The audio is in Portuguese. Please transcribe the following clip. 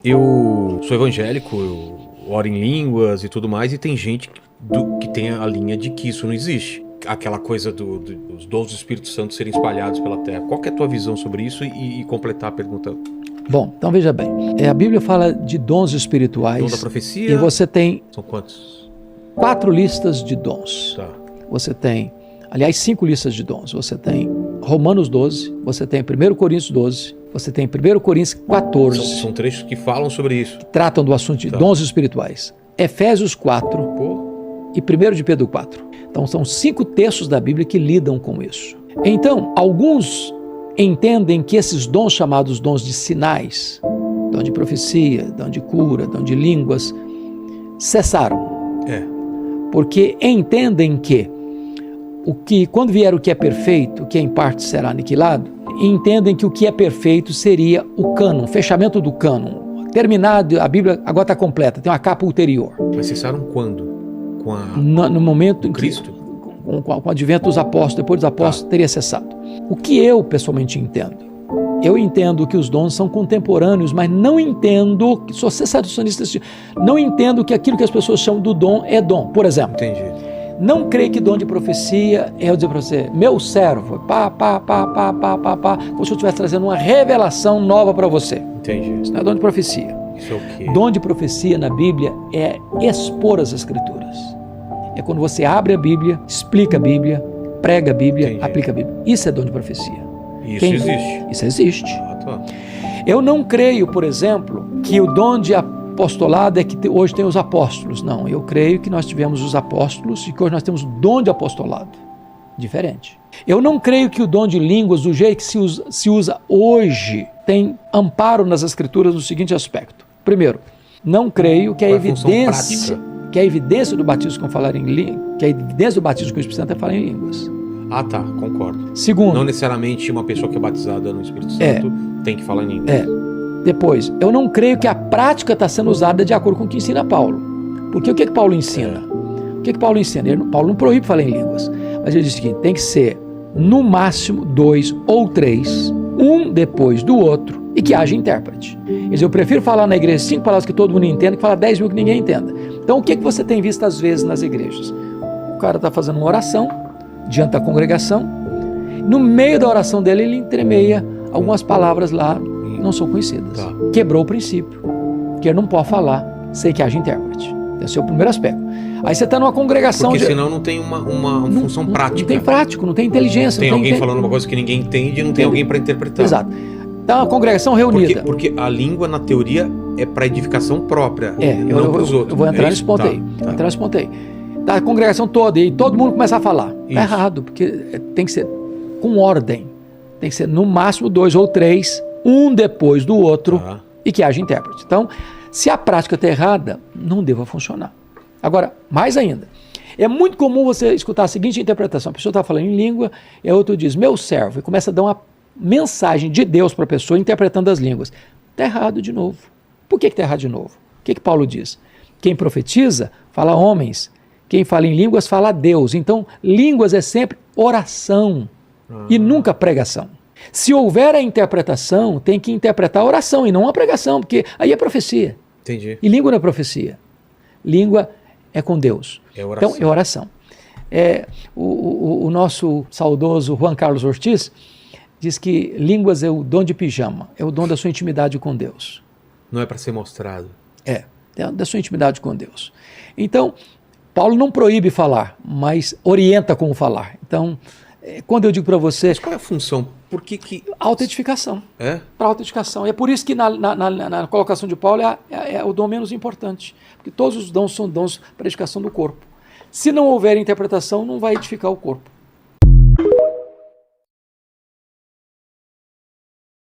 Eu sou evangélico, eu oro em línguas e tudo mais, e tem gente que tem a linha de que isso não existe. Aquela coisa dos dons do Espírito Santo serem espalhados pela terra. Qual que é a tua visão sobre isso e completar a pergunta? Bom, então veja bem. A Bíblia fala de dons espirituais. Dom da profecia. E você tem... São quantos? 4 listas de dons. Tá. Você tem, aliás, 5 listas de dons. Você tem Romanos 12, você tem 1 Coríntios 12, você tem 1 Coríntios 14. São trechos que falam sobre isso. Que tratam do assunto de dons espirituais. Efésios 4 e 1 de Pedro 4. Então são 5 textos da Bíblia que lidam com isso. Então, alguns entendem que esses dons chamados dons de sinais, dom de profecia, dom de cura, dom de línguas, cessaram. Porque entendem que quando vier o que é perfeito, o que é em parte será aniquilado, entendem que o que é perfeito seria o cânon, fechamento do cânon. Terminado, a Bíblia agora está completa, tem uma capa ulterior. Mas cessaram quando? No momento em Cristo? Com o advento dos apóstolos, depois dos apóstolos, teria cessado. O que eu pessoalmente entendo? Eu entendo que os dons são contemporâneos, mas não entendo, sou cessacionista, não entendo que aquilo que as pessoas chamam do dom é dom. Por exemplo, entendi. Não creio que dom de profecia é eu dizer para você, meu servo, como se eu estivesse trazendo uma revelação nova para você. Entendi. Isso não é dom de profecia. Isso é o quê? Dom de profecia na Bíblia é expor as Escrituras. É quando você abre a Bíblia, explica a Bíblia, prega a Bíblia, Entendi. aplica a Bíblia. Isso é dom de profecia. Isso existe. Isso existe. Tá. Eu não creio, por exemplo, que o dom de apostolado é que hoje tem os apóstolos. Não, eu creio que nós tivemos os apóstolos e que hoje nós temos o dom de apostolado. Diferente. Eu não creio que o dom de línguas, do jeito que se usa hoje, tem amparo nas Escrituras no seguinte aspecto. Primeiro, não creio que a evidência do batismo com falar em línguas, que a evidência do batismo com o Espírito Santo é falar em línguas. Ah, tá, concordo. Segundo, não necessariamente uma pessoa que é batizada no Espírito Santo tem que falar em línguas. Depois, eu não creio que a prática está sendo usada de acordo com o que ensina Paulo. Porque o que Paulo ensina? O que Paulo ensina? Paulo não proíbe falar em línguas, mas ele diz que tem que ser no máximo 2 ou 3, um depois do outro, e que haja intérprete. Ele diz, eu prefiro falar na igreja 5 palavras que todo mundo entenda que falar 10 mil que ninguém entenda. Então o que você tem visto às vezes nas igrejas? O cara está fazendo uma oração diante da congregação, no meio da oração dele ele entremeia algumas palavras lá não são conhecidas. Tá. Quebrou o princípio, que ele não pode falar sem que haja intérprete. Esse é o primeiro aspecto. Aí você está numa congregação... Porque senão não tem uma função prática. Não tem prático, não tem inteligência. Tem alguém falando uma coisa que ninguém entende e não tem alguém para interpretar. Exato. Então uma congregação reunida. Porque a língua, na teoria, é para edificação própria, não para os outros. Eu vou entrar nesse ponto aí. Vou entrar nesse ponto aí. Tá a congregação toda e todo mundo começa a falar. Está errado, porque tem que ser com ordem. Tem que ser no máximo 2 ou 3, um depois do outro, e que haja intérprete. Então, se a prática está errada, não deva funcionar. Agora, mais ainda, é muito comum você escutar a seguinte interpretação: a pessoa está falando em língua, e a outra diz, meu servo, e começa a dar uma mensagem de Deus para a pessoa interpretando as línguas. Está errado de novo. Por que está errado de novo? O que Paulo diz? Quem profetiza, fala a homens. Quem fala em línguas, fala a Deus. Então, línguas é sempre oração e nunca pregação. Se houver a interpretação, tem que interpretar a oração e não a pregação, porque aí é profecia. Entendi. E língua não é profecia. Língua é com Deus. É oração. Então, é oração. O nosso saudoso Juan Carlos Ortiz diz que línguas é o dom de pijama, é o dom da sua intimidade com Deus. Não é para ser mostrado. É da sua intimidade com Deus. Então, Paulo não proíbe falar, mas orienta como falar. Então, quando eu digo para você... Mas qual é a função? Por que... Autoedificação. Para autoedificação. É por isso que na colocação de Paulo é o dom menos importante. Porque todos os dons são dons para edificação do corpo. Se não houver interpretação, não vai edificar o corpo.